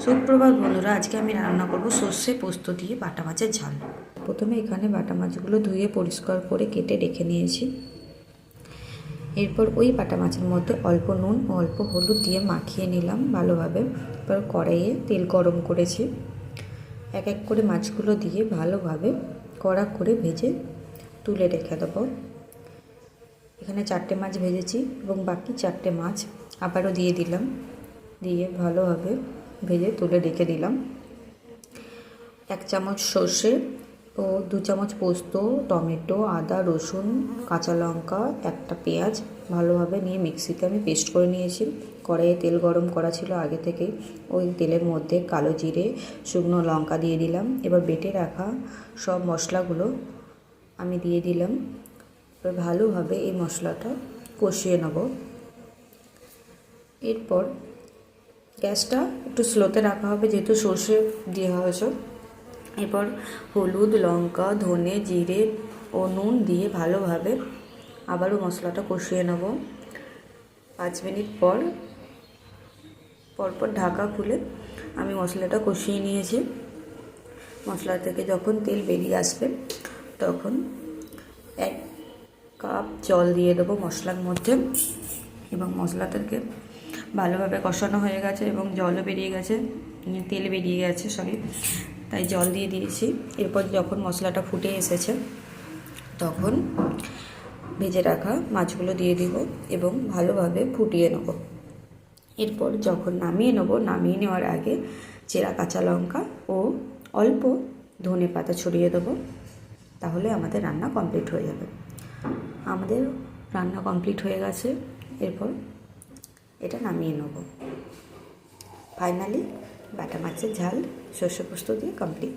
সুপ্রভাত বন্ধুরা, আজকে আমি রান্না করব সর্ষে পোস্ত দিয়ে বাটা মাছের ঝাল। প্রথমে এখানে বাটা মাছগুলো ধুয়ে পরিষ্কার করে কেটে রেখে নিয়েছি। এরপর ওই বাটা মাছের মধ্যে অল্প নুন ও অল্প হলুদ দিয়ে মাখিয়ে নিলাম ভালোভাবে। এরপর কড়াইয়ে তেল গরম করেছি। এক এক করে মাছগুলো দিয়ে ভালোভাবে কড়া করে ভেজে তুলে রেখে দেবো। এখানে 4টে মাছ ভেজেছি এবং বাকি 4টে মাছ আবারও দিয়ে দিলাম, দিয়ে ভালোভাবে ভেজে তুলে রেখে দিলাম। 1 চামচ সর্ষে ও 2 চামচ পোস্ত, টমেটো, আদা, রসুন, কাঁচা লঙ্কা, একটা পেঁয়াজ ভালোভাবে নিয়ে মিক্সিতে আমি পেস্ট করে নিয়েছি। কড়াইয়ে তেল গরম করা ছিল আগে থেকেই। ওই তেলের মধ্যে কালো জিরে, শুকনো লঙ্কা দিয়ে দিলাম। এবার বেটে রাখা সব মশলাগুলো আমি দিয়ে দিলাম। এবার ভালোভাবে এই মশলাটা কষিয়ে নেব। এরপর গ্যাসটা একটু স্লোতে রাখা হবে, যেহেতু সর্ষে দেওয়া হয়েছে। এরপর হলুদ, লঙ্কা, ধনে, জিরে ও নুন দিয়ে ভালোভাবে আবারও মশলাটা কষিয়ে নেব। 5 মিনিট পর ঢাকা খুলে আমি মশলাটা কষিয়ে নিয়েছি। মশলা থেকে যখন তেল বেরিয়ে আসবে তখন 1 কাপ জল দিয়ে দেবো মশলার মধ্যে, এবং মশলাটাকে ভালোভাবে কষানো হয়ে গেছে এবং জলও বেরিয়ে গেছে, তেল বেরিয়ে গেছে তাই জল দিয়ে দিয়েছি। এরপর যখন মশলাটা ফুটে এসেছে তখন ভেজে রাখা মাছগুলো দিয়ে দিব এবং ভালোভাবে ফুটিয়ে নেব। এরপর যখন নামিয়ে নেওয়ার আগে চেরা কাঁচা লঙ্কা ও অল্প ধনে পাতা ছড়িয়ে দেবো। তাহলে আমাদের রান্না কমপ্লিট হয়ে যাবে। আমাদের রান্না কমপ্লিট হয়ে গেছে। এরপর এটা নামিয়ে নেব। ফাইনালি বাটা মাছের ঝাল সর্ষে পোস্ত দিয়ে কমপ্লিট।